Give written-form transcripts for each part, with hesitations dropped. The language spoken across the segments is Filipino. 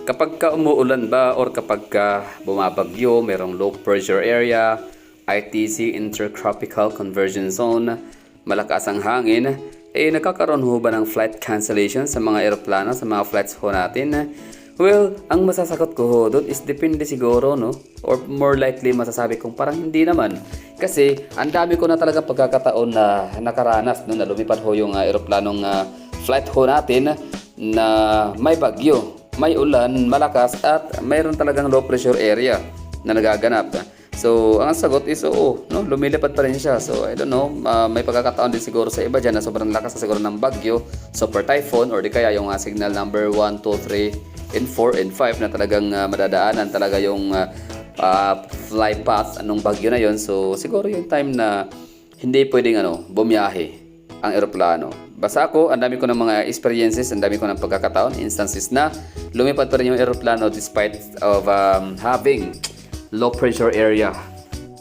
Kapag ka umuulan ba or kapag ka bumabagyo, merong low pressure area, ITC Intertropical Convergence Zone, malakas ang hangin, nagkakaroon ho ba ng flight cancellation sa mga eroplano, sa mga flights ho natin? Well, ang masasagot ko ho doon is depende siguro, no? Or more likely masasabi kong parang hindi naman. Kasi ang dami ko na talaga pagkakataon na nakaranas, no, na lumipad ho yung eroplanong flight ho natin na may bagyo, may ulan, malakas at mayroon talagang low pressure area na nagaganap. So, ang sagot is oo, no? Lumilipad pa rin siya. So, I don't know, may pagkakataon din siguro sa iba dyan na sobrang lakas na siguro ng bagyo, super typhoon, or di kaya yung signal number 1, 2, 3, and 4, and 5 na talagang madadaanan talaga yung fly path anong bagyo na yon. So, siguro yung time na hindi pwedeng bumiyahe ang eroplano. Basta ako, ang dami ko ng mga experiences, ang dami ko ng pagkakataon, instances na lumipad pa rin yung eroplano despite of having low pressure area,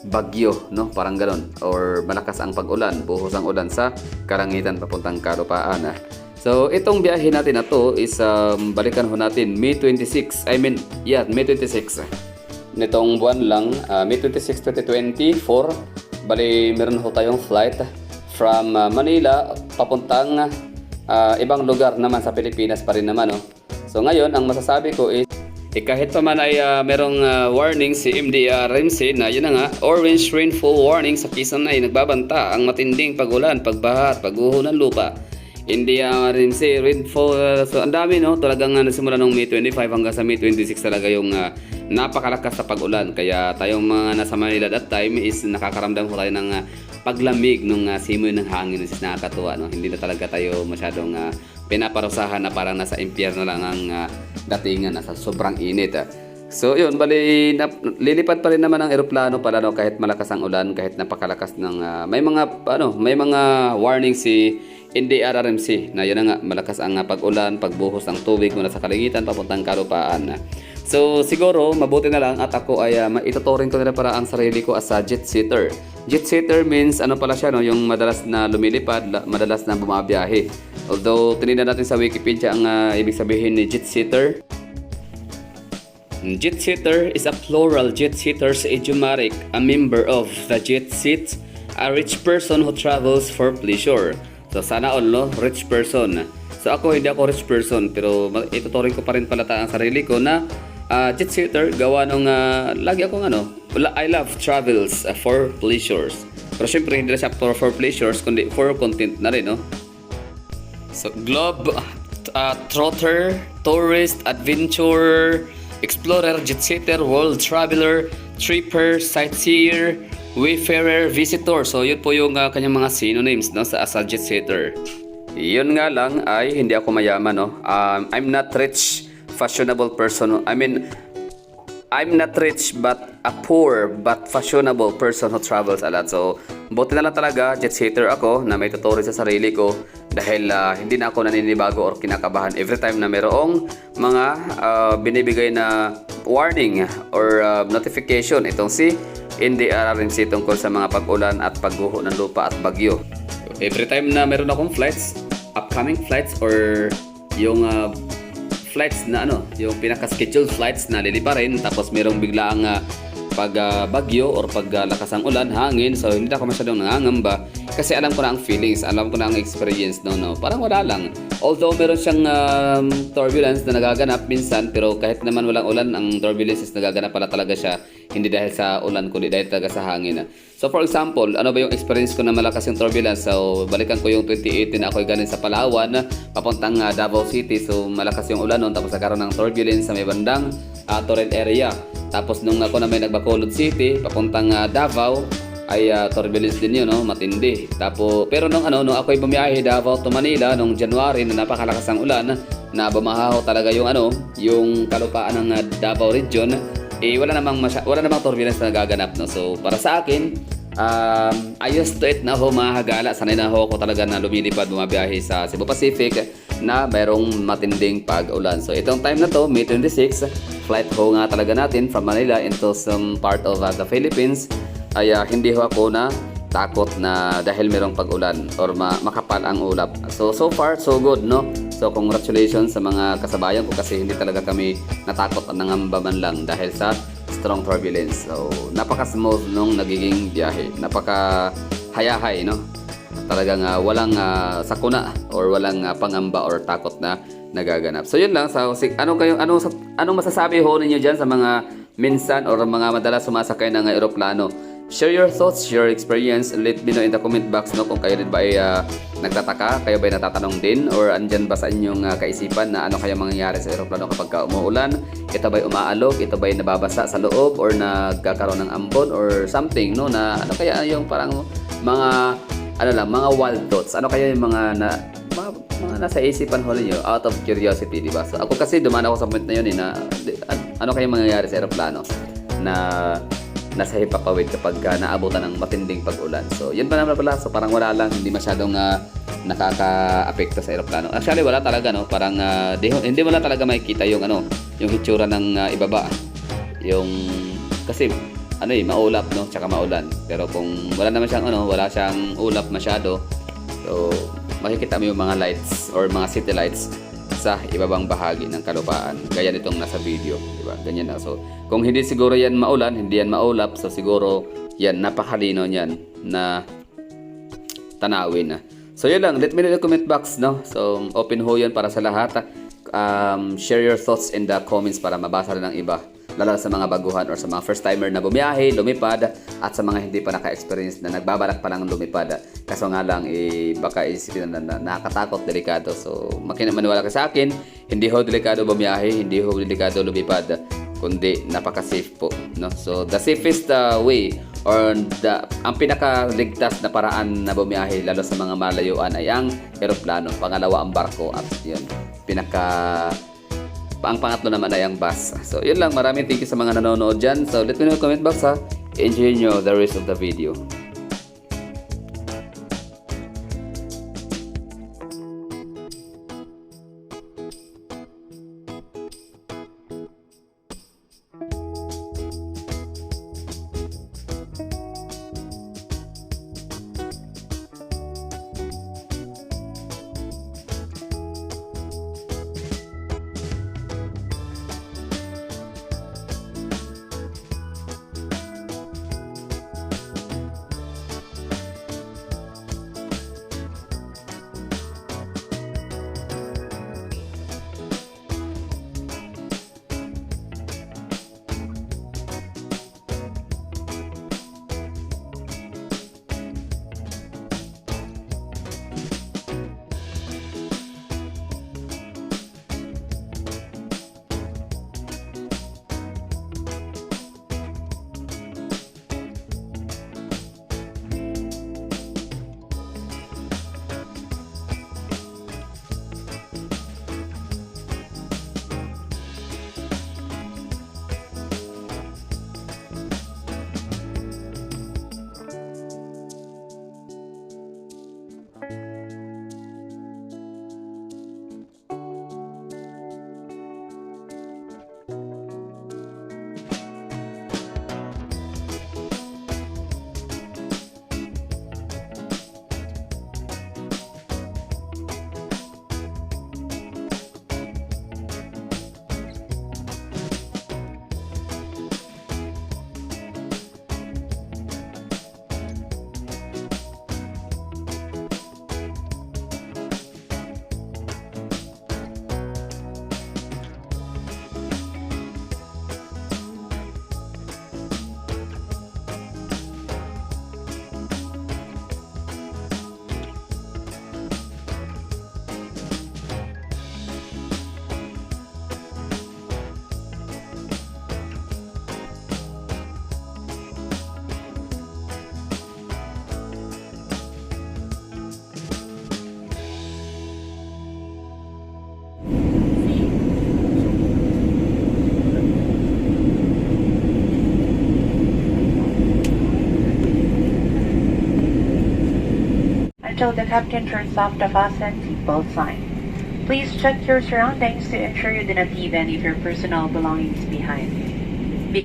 bagyo, no? Parang ganoon. Or malakas ang pag-ulan, buhos ang ulan sa kalangitan papuntang kalupaan. So, itong biyahe natin na to is balikan ho natin May 26. May 26. Nitong buwan lang, May 26, 2024, bali meron ho tayong flight from Manila papuntang ibang lugar naman sa Pilipinas pa rin naman, no? So ngayon, ang masasabi ko is kahit pa man ay merong warning si MDRMC na yun na nga, orange rainfall warning sa Quezon ay nagbabanta ang matinding pag-ulan, pagbaha at pagguho ng lupa. MDRMC rainfall, so ang dami, no? Talagang nasimula noong May 25 hanggang sa May 26 talaga yung napakalakas na pag-ulan. Kaya tayong mga nasa Manila that time is nakakaramdam ko tayo ng paglamig ng simoy ng hangin, is nakakatuwa, no? Hindi na talaga tayo masyadong pinaparusahan na parang nasa impyerno lang ang datingan, nasa sobrang init. So yun, bali lilipad pa rin naman ang eroplano pala, no? Kahit malakas ang ulan, kahit napakalakas ng may mga warning si NDRRMC na yun na nga, malakas ang pag-ulan, pagbuhos ng tubig mula sa kalangitan papuntang kalupaan. So siguro mabuti na lang at ako ay ituturing ko nila para ang sarili ko as a jet seater. Jet seater means pala siya, no? Yung madalas na lumilipad, madalas na bumabiyahe. Although tinignan natin sa Wikipedia ang ibig sabihin ni jet seater. Jet seater is a plural. Jet seaters idiomatic, a member of the jet seat, a rich person who travels for pleasure. So sana all, no? Rich person. So ako, hindi ako rich person, pero ituturing ko pa rin palata ang sarili ko na jet seater, gawa nung lagi akong I love travels for pleasures. Pero syempre hindi na siya for pleasures, kundi for content na rin, no? So globe trotter, tourist, adventurer, explorer, jet seater, world traveler, tripper, sightseer, wayfarer, visitor. So yun po yung kanyang mga synonyms, no, sa jet seater. Yun nga lang ay hindi ako mayaman, no? I'm not rich, fashionable person. I'm not rich but a poor but fashionable person who travels a lot. So, buti na lang talaga, jet seater ako na may tuturing sa sarili ko dahil hindi na ako naninibago or kinakabahan every time na mayroong mga binibigay na warning or notification itong si NDRRMC tungkol sa mga pag-ulan at pagguho ng lupa at bagyo. Every time na meron akong flights, upcoming flights or yung flights na yung pinaka-scheduled flights na liliparin, tapos merong biglaang pag-bagyo or paglakas ang ulan, hangin, so hindi ako masyadong nangangamba kasi alam ko na ang feelings, alam ko na ang experience, no? Parang wala lang. Although meron siyang turbulence na nagaganap minsan, pero kahit naman walang ulan, ang turbulence is nagaganap pala talaga siya, hindi dahil sa ulan kundi dahil talaga sa hangin. So for example, ano ba yung experience ko na malakas yung turbulence? So balikan ko yung 2018 na ako'y galing sa Palawan papuntang Davao City. So malakas yung ulan noon, tapos nagkaroon ng turbulence sa may bandang Torrent area. Tapos nung ako na may nagbacolod City papuntang Davao ay turbulence din yun, no? Matindi. Tapos pero nung ako'y bumiyahe Davao to Manila nung January na napakalakas ang ulan na bumahaw talaga yung yung kalupaan ng Davao region, wala namang turbulence na nagaganap, no? So para sa akin, ayos to it na ho, mahagala. Sanay na ho ako talaga na lumilipad, bumabiyahe sa Cebu Pacific na mayroong matinding pag-ulan. So itong time na to, May 26, flight ho nga talaga natin from Manila into some part of the Philippines. Ay hindi ho ako na takot na dahil mayroong pag-ulan or makapal ang ulap. So far so good, no? So congratulations sa mga kasabayan ko kasi hindi talaga kami natakot at nangamba man lang dahil sa strong turbulence. So napaka-smooth nung nagiging biyahe. Napaka-hayahay, no? Talagang walang sakuna or walang pangamba or takot na nagaganap. So yun lang. So anong masasabi ho ninyo diyan sa mga minsan or mga madalas sumasakay ng eroplano? Share your thoughts, share your experience, and let me know in the comment box, no, kung kayo din ba ay nagtataka, kayo ba ay natatanong din, or andyan ba sa inyong kaisipan na ano kaya mangyayari sa eroplano kapag umuulan? Ito ba ay umaalog? Ito ba ay nababasa sa loob or nagkakaroon ng ambon or something, no, na ano kaya yung parang mga mga wild thoughts? Ano kaya yung mga nasa isipan ho ninyo out of curiosity, di ba? So ako kasi dumaan ako sa point na yun na ano kaya mangyayari sa eroplano na nasa hipakawid kapag naabutan ng matinding pag-ulan. So, yun pa naman pala. So, parang wala lang, hindi masyadong nakaka-apekto sa eroplano. Actually, wala talaga, no? Parang hindi mo lang talaga makikita yung yung hitsura ng ibaba. Kasi maulap, no? Tsaka maulan. Pero kung wala naman siyang wala siyang ulap masyado, so makikita mo yung mga lights or mga city lights sa ibabang bahagi ng kalupaan. Gaya nitong nasa video, di ba? Ganyan na. So, kung hindi siguro yan maulan, hindi yan maulap, so siguro yan napakalino niyan na tanawin. So, yun lang. Let me know in the comment box, no? So, open ho yan para sa lahat. Share your thoughts in the comments para mabasa rin ng iba. Lalo sa mga baguhan or sa mga first timer na bumiyahe, lumipad, at sa mga hindi pa naka-experience na nagbabalak pa lang lumipad. Kaso nga lang, baka isipin na nakakatakot, delikado. So, maniwala ka sa akin, hindi ho delikado bumiyahe, hindi ho delikado lumipad, kundi napaka-safe po, no? So, the safest way or ang pinakaligtas na paraan na bumiyahe lalo sa mga malayuan ay ang eroplano, pangalawa ang barko, at yun, ang pangatlo naman ay ang bus. So, yun lang. Maraming thank you sa mga nanonood dyan. So, let me know in the comment box, ha. Enjoy nyo the rest of the video. Until the captain turns off the fasten seatbelt sign. Please check your surroundings to ensure you do not leave any of your personal belongings behind.